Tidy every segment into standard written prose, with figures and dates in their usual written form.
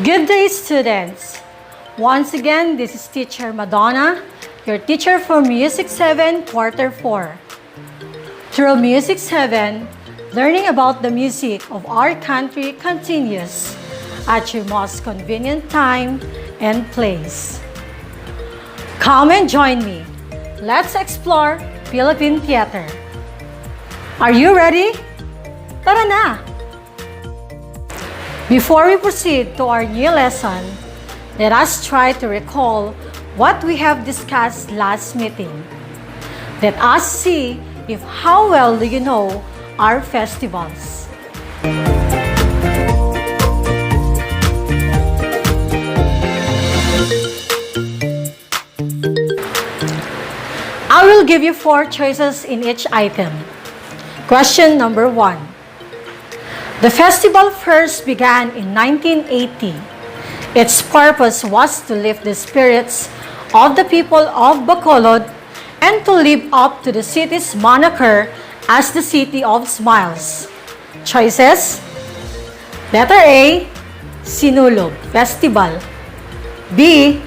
Good day, students! Once again, this is Teacher Madonna, your teacher for Music 7, Quarter 4. Through Music 7, learning about the music of our country continues at your most convenient time and place. Come and join me. Let's explore Philippine theater. Are you ready? Tara na! Before we proceed to our new lesson, let us try to recall what we have discussed last meeting. Let us see if how well do you know our festivals. I will give you 4 choices in each item. Question number 1. The festival first began in 1980. Its purpose was to lift the spirits of the people of Bacolod and to live up to the city's moniker as the City of Smiles. Choices: Letter A, Sinulog Festival. B,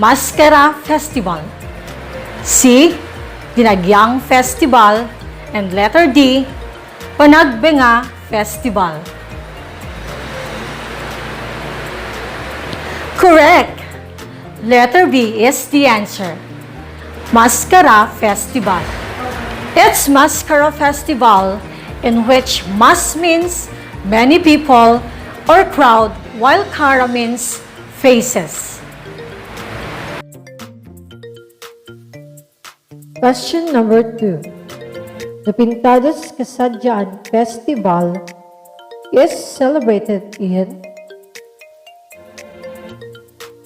Maskara Festival. C, Dinagyang Festival. And letter D, Panagbenga Festival. Correct! Letter B is the answer. Maskara Festival. It's Maskara Festival in which mas means many people or crowd while kara means faces. Question number 2. The Pintados Kasadyaan Festival is celebrated in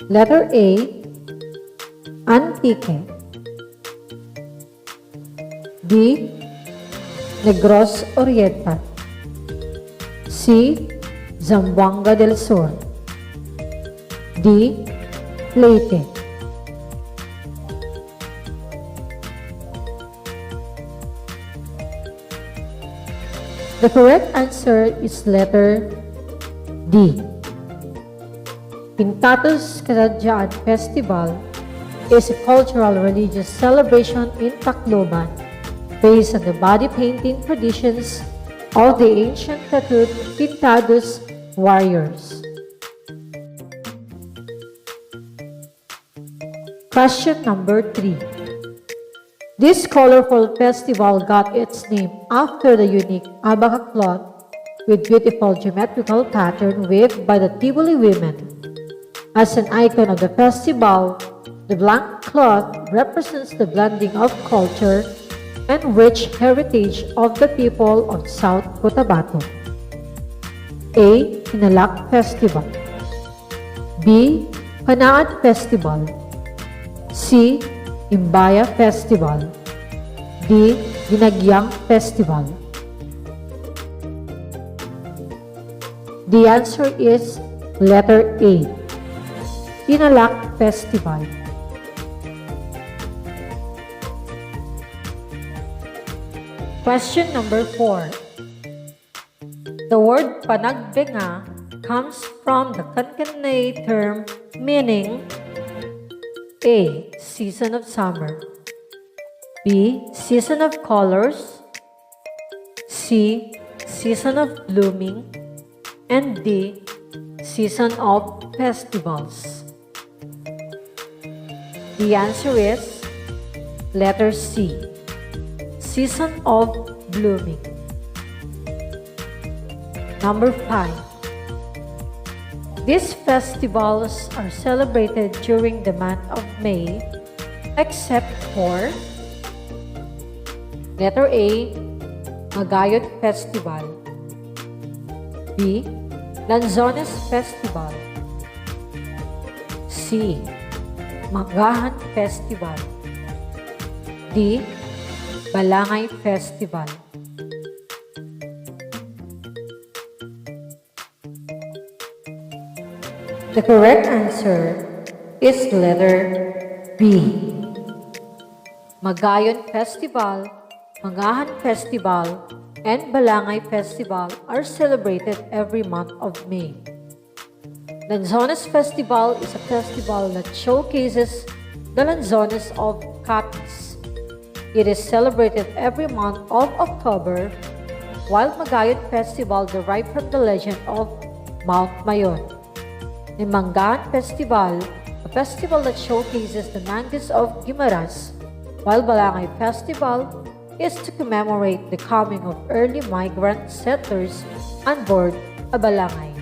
letter A, Antique. B, Negros Oriental. C, Zamboanga del Sur. D, Leyte. The correct answer is letter D. Pintados Kasadyaan Festival is a cultural religious celebration in Tacloban based on the body painting traditions of the ancient tattooed Pintados warriors. Question number 3. This colorful festival got its name after the unique abaca cloth with beautiful geometrical pattern weaved by the Tiboli women. As an icon of the festival, the blank cloth represents the blending of culture and rich heritage of the people of South Cotabato. A. Inalak Festival. B. Panaad Festival. C. Imbaya Festival. D. Dinagyang Festival. The answer is letter A, Inalak Festival. Question number 4. The word Panagbenga comes from the concatenate term meaning A. Season of summer. B. Season of colors. C. Season of blooming. And D. Season of festivals. The answer is letter C. Season of blooming. Number 5. These festivals are celebrated during the month of May, except for letter A, Magayot Festival. B, Lanzones Festival. C, Manggahan Festival. D, Balangay Festival. The correct answer is letter B. Magayon Festival, Manggahan Festival, and Balangay Festival are celebrated every month of May. Lanzones Festival is a festival that showcases the Lanzones of Capiz. It is celebrated every month of October, while Magayon Festival derived from the legend of Mount Mayon. The Mangaan Festival, a festival that showcases the mangas of Guimaras, while Balangay Festival is to commemorate the coming of early migrant settlers on board a balangay.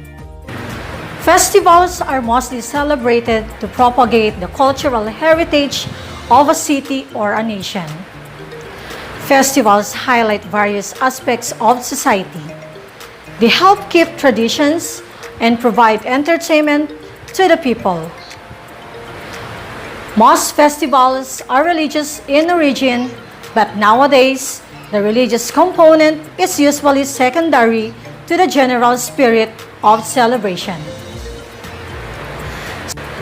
Festivals are mostly celebrated to propagate the cultural heritage of a city or a nation. Festivals highlight various aspects of society. They help keep traditions and provide entertainment to the people. Most festivals are religious in origin, but nowadays, the religious component is usually secondary to the general spirit of celebration.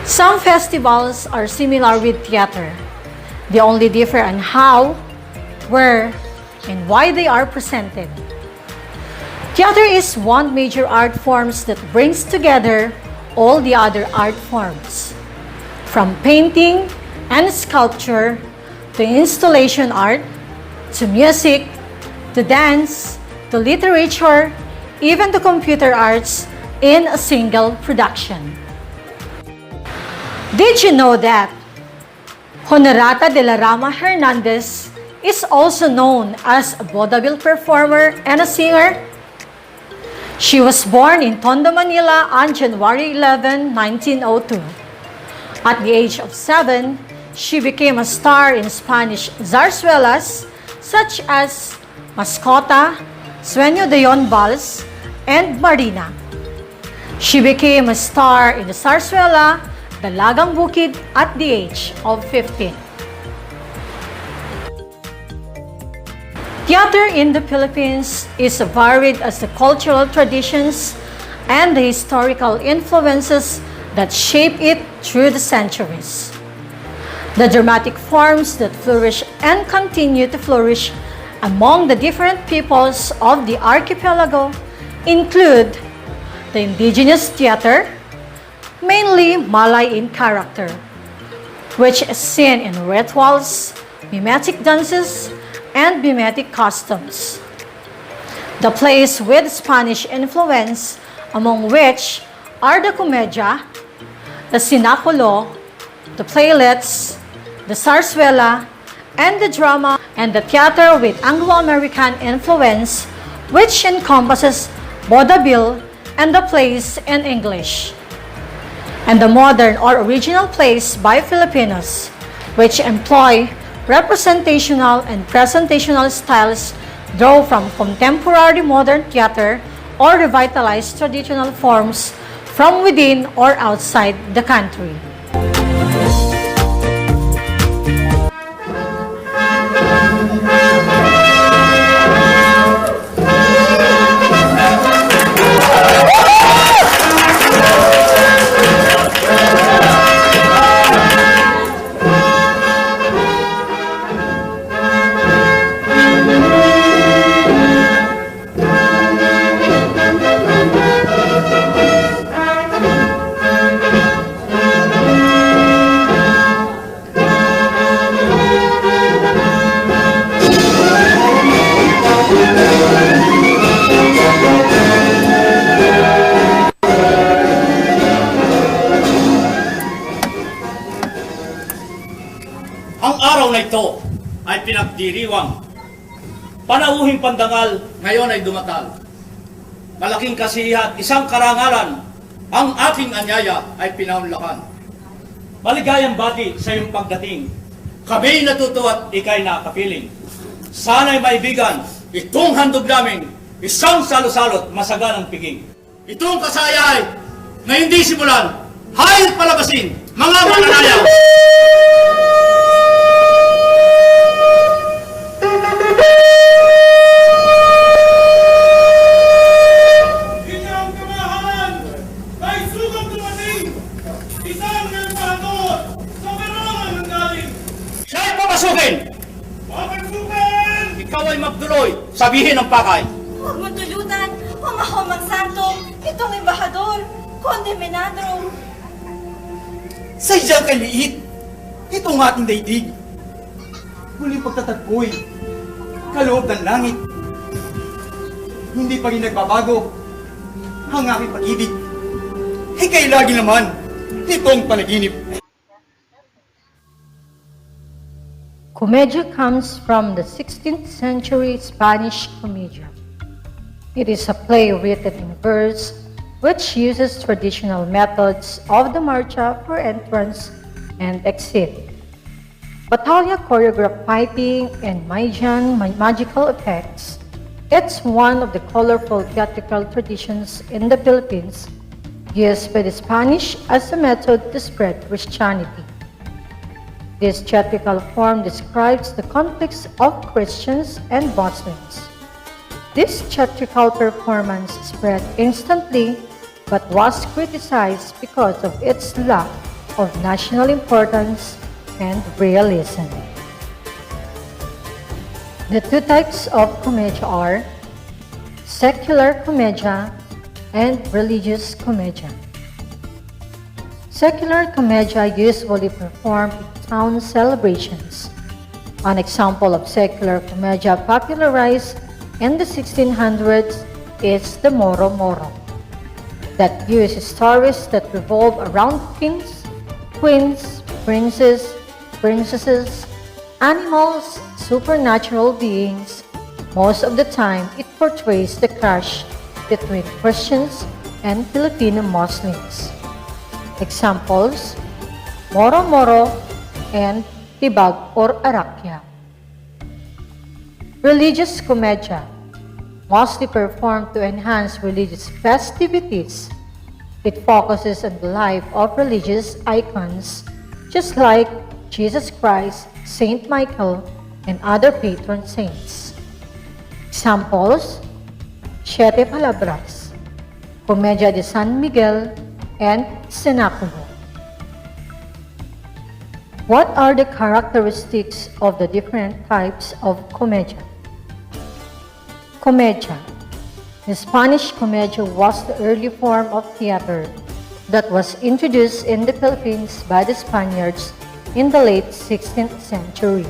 Some festivals are similar with theater. They only differ on how, where, and why they are presented. Theater is one major art form that brings together all the other art forms, from painting and sculpture to installation art, to music, to dance, to literature, even to computer arts in a single production. Did you know that Honorata de la Rama Hernandez is also known as a vaudeville performer and a singer? She was born in Tondo, Manila on January 11, 1902. At the age of 7, she became a star in Spanish zarzuelas such as Mascota, Sueño de Yon Vals, and Marina. She became a star in the zarzuela Dalagang Bukid at the age of 15. Theater in the Philippines is varied as the cultural traditions and the historical influences that shape it through the centuries. The dramatic forms that flourish and continue to flourish among the different peoples of the archipelago include the indigenous theater, mainly Malay in character, which is seen in rituals, mimetic dances, and mimetic customs. The plays with Spanish influence, among which are the comedia, the sinaculo, the playlets, the zarzuela, and the drama, and the theater with Anglo-American influence, which encompasses vaudeville and the plays in English, and the modern or original plays by Filipinos, which employ representational and presentational styles drawn from contemporary modern theater or revitalized traditional forms from within or outside the country. Ang araw na ito ay pinagdiriwang. Panauhing pandangal, ngayon ay dumatal. Malaking kasiyahan, isang karangalan, ang ating anyaya ay pinaunlakan. Maligayang bati sa iyong pagdating. Kami natutuwa at ikay nakapiling. Sana'y maibigan, itong handog namin, isang salo-salot masaganang piging. Itong kasayay na hindi simulan, hayop palabasin, mga mananayaw! Ikaw ay magduloy, sabihin ang pakay. Huwag mo tulutan, humahomang santo, itong embahador. Condemenado. Sadyang kaliit. Itong ating daigdig. Muling pagtatagpoy. Kaloob ng langit. Hindi pa rin nagbabago ang aking pag-ibig. Ika'y lagi naman itong panaginip. Comedia comes from the 16th century Spanish comedia. It is a play written in verse which uses traditional methods of the marcha for entrance and exit. Batalya choreographed fighting and Maijan magical effects. It's one of the colorful theatrical traditions in the Philippines used by the Spanish as a method to spread Christianity. This theatrical form describes the conflicts of Christians and Muslims. This theatrical performance spread instantly but was criticized because of its lack of national importance and realism. The two types of comedia are secular comedia and religious comedia. Secular comedia usually performed in town celebrations. An example of secular comedia popularized in the 1600s is the Moro Moro, that uses stories that revolve around kings, queens, princes, princesses, animals, supernatural beings. Most of the time, it portrays the clash between Christians and Filipino Muslims. Examples: Moro Moro and Tibag or Arakya. Religious comedia, mostly performed to enhance religious festivities. It focuses on the life of religious icons, just like Jesus Christ, Saint Michael, and other patron saints. Examples: Siete Palabras, Comedia de San Miguel, and Cenaculo. What are the characteristics of the different types of comedia? Comedia. The Spanish comedia was the early form of theater that was introduced in the Philippines by the Spaniards in the late 16th century.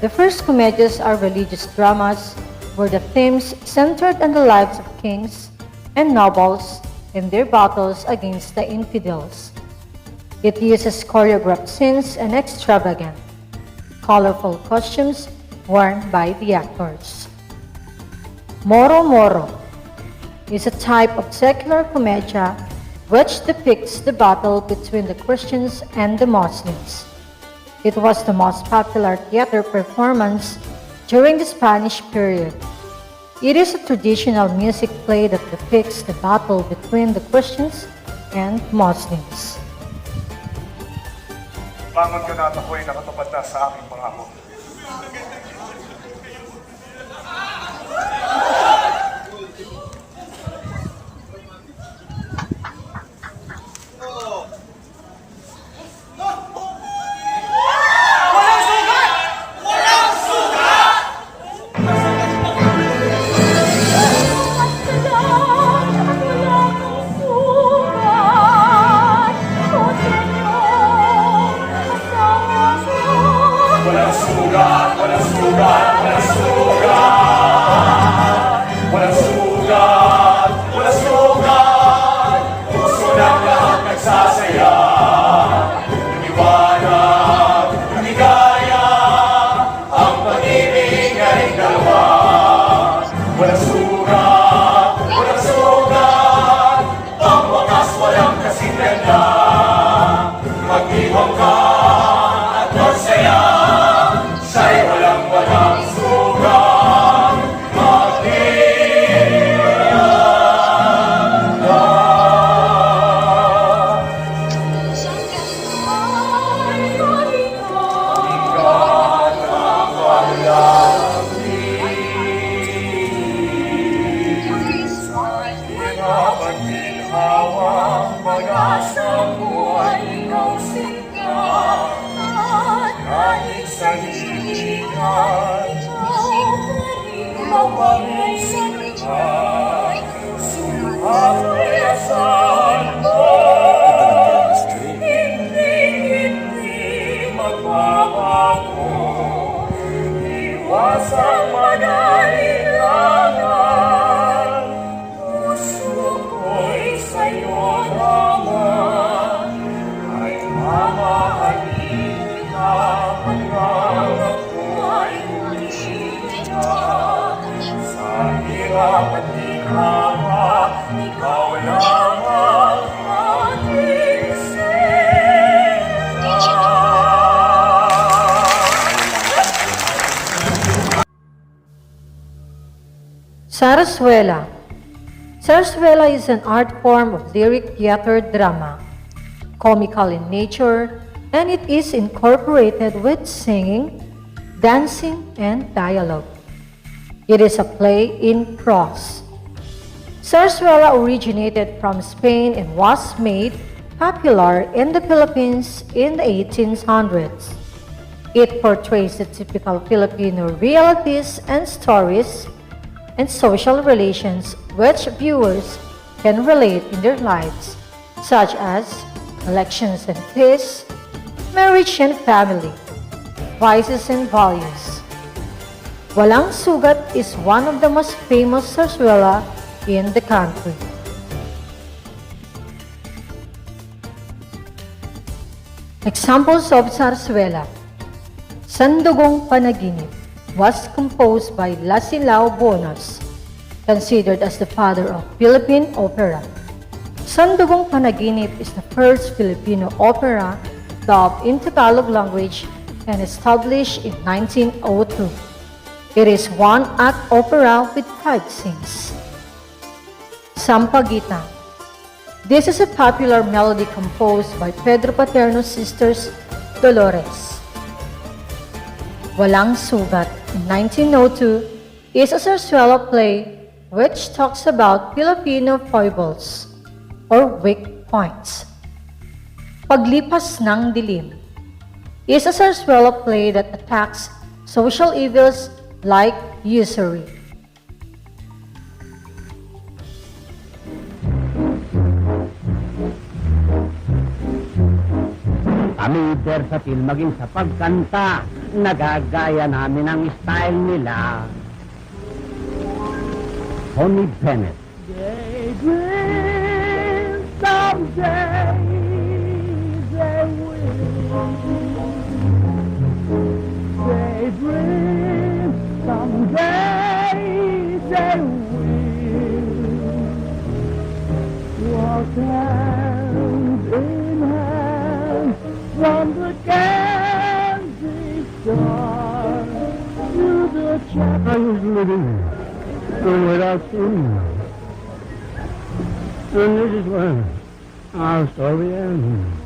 The first comedias are religious dramas where the themes centered on the lives of kings and nobles and their battles against the infidels. It uses choreographed scenes and extravagant, colorful costumes worn by the actors. Moro Moro is a type of secular comedia which depicts the battle between the Christians and the Muslims. It was the most popular theater performance during the Spanish period. It is a traditional music play that depicts the battle between the Christians and Muslims. Bangon ka na at ako'y nakatupad na sa aking pangako. ako'y asahan mo. Hindi magbabago. Iwasang madahilangan. Puso ko'y sa'yo naman. Ay mamahalin kita hanggang ako ay huli na. Sa hirap at ikawa, ikaw lang ang aking sera. Sarsuela. Sarsuela is an art form of lyric theater drama, comical in nature, and it is incorporated with singing, dancing, and dialogue. It is a play in prose. Sarsuela originated from Spain and was made popular in the Philippines in the 1800s. It portrays the typical Filipino realities and stories and social relations which viewers can relate in their lives, such as elections and peace, marriage and family, vices and values. Walang Sugat is one of the most famous sarsuela in the country. Examples of sarsuela. Sandugong Panaginip was composed by Lasislao Bonos, considered as the father of Philippine opera. Sandugong Panaginip is the first Filipino opera dubbed in Tagalog language and established in 1902. It is one-act opera with 5 scenes. Sampaguita. This is a popular melody composed by Pedro Paterno's sisters Dolores. Walang Sugat in 1902 is a sarsuela play which talks about Filipino foibles or weak points. Paglipas ng Dilim is a sarsuela play that attacks social evils like usury. Kami versatile maging sa pagkanta, nagagaya namin ang style nila. Tony Bennett. Daydream someday they will. Daydream someday they will. Walk hand in hand from the Kansas star to the chap I was living without seeing. And this is where our story ends.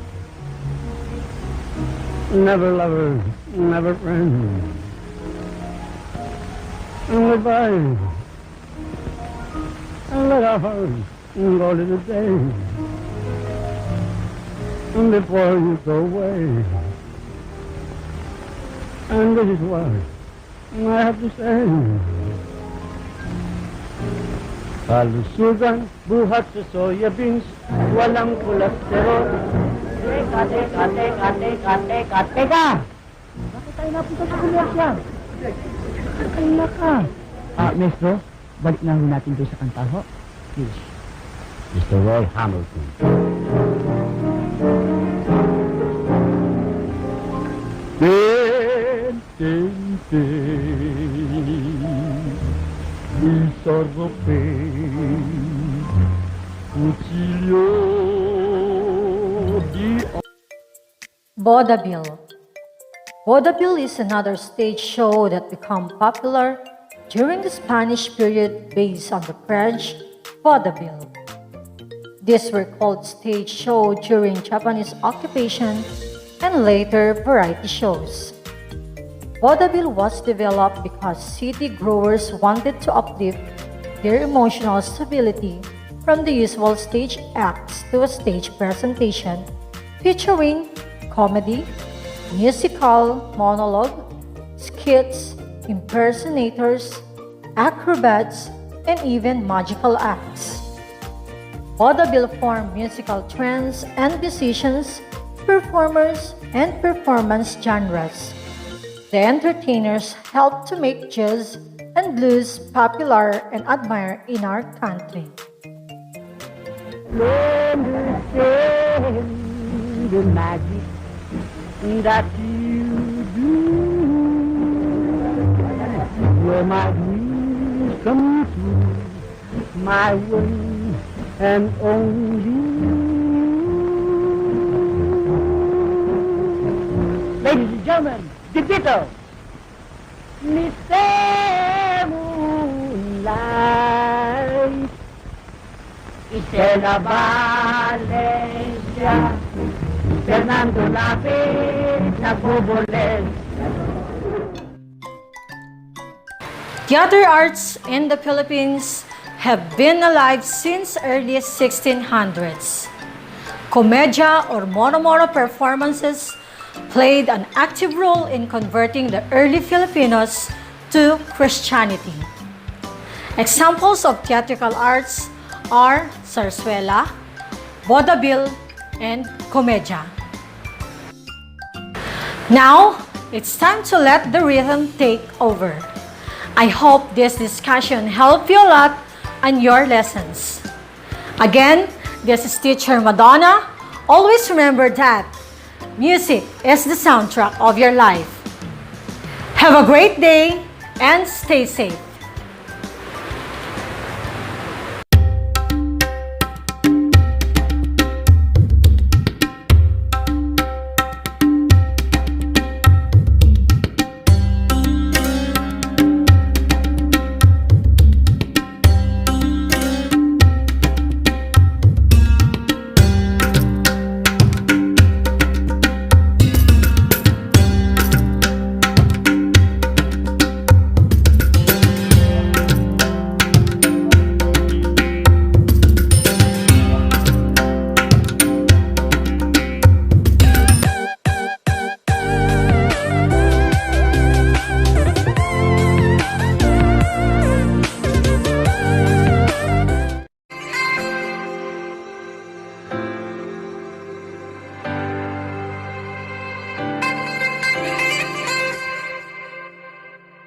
Never lovers, never friends. And goodbye. And let our hearts go to the day. And before you go away. And this is what I have to say. Kalusugan, buhat sa soya beans, walang kolesterol. Teka! Bakit tayo napunta sa kumerasya? Kaya ka. Maestro, balik na natin doon sa kantaho. Please. Mr. Roy Hamilton. Il sordo cuchillo di Vaudeville. Vaudeville is another stage show that became popular during the Spanish period based on the French vaudeville. These were called stage show during Japanese occupation and later variety shows. Vaudeville was developed because city growers wanted to uplift their emotional stability from the usual stage acts to a stage presentation featuring comedy, musical monologue, skits, impersonators, acrobats, and even magical acts. Vaudeville formed musical trends and musicians, performers, and performance genres. The entertainers helped to make jazz and blues popular and admired in our country. Understand the magic that you do. Where my dreams come true, my one and only. Ladies and gentlemen, the Beatles, Mr. Moonlight. Isela Valencia, Fernando Lapid, Napoboles. Theater arts in the Philippines have been alive since early 1600s. Komedya or moro-moro performances played an active role in converting the early Filipinos to Christianity. Examples of theatrical arts are zarzuela, vaudeville, and komedya. Now, it's time to let the rhythm take over. I hope this discussion helped you a lot on your lessons. Again, this is Teacher Madonna. Always remember that music is the soundtrack of your life. Have a great day and stay safe.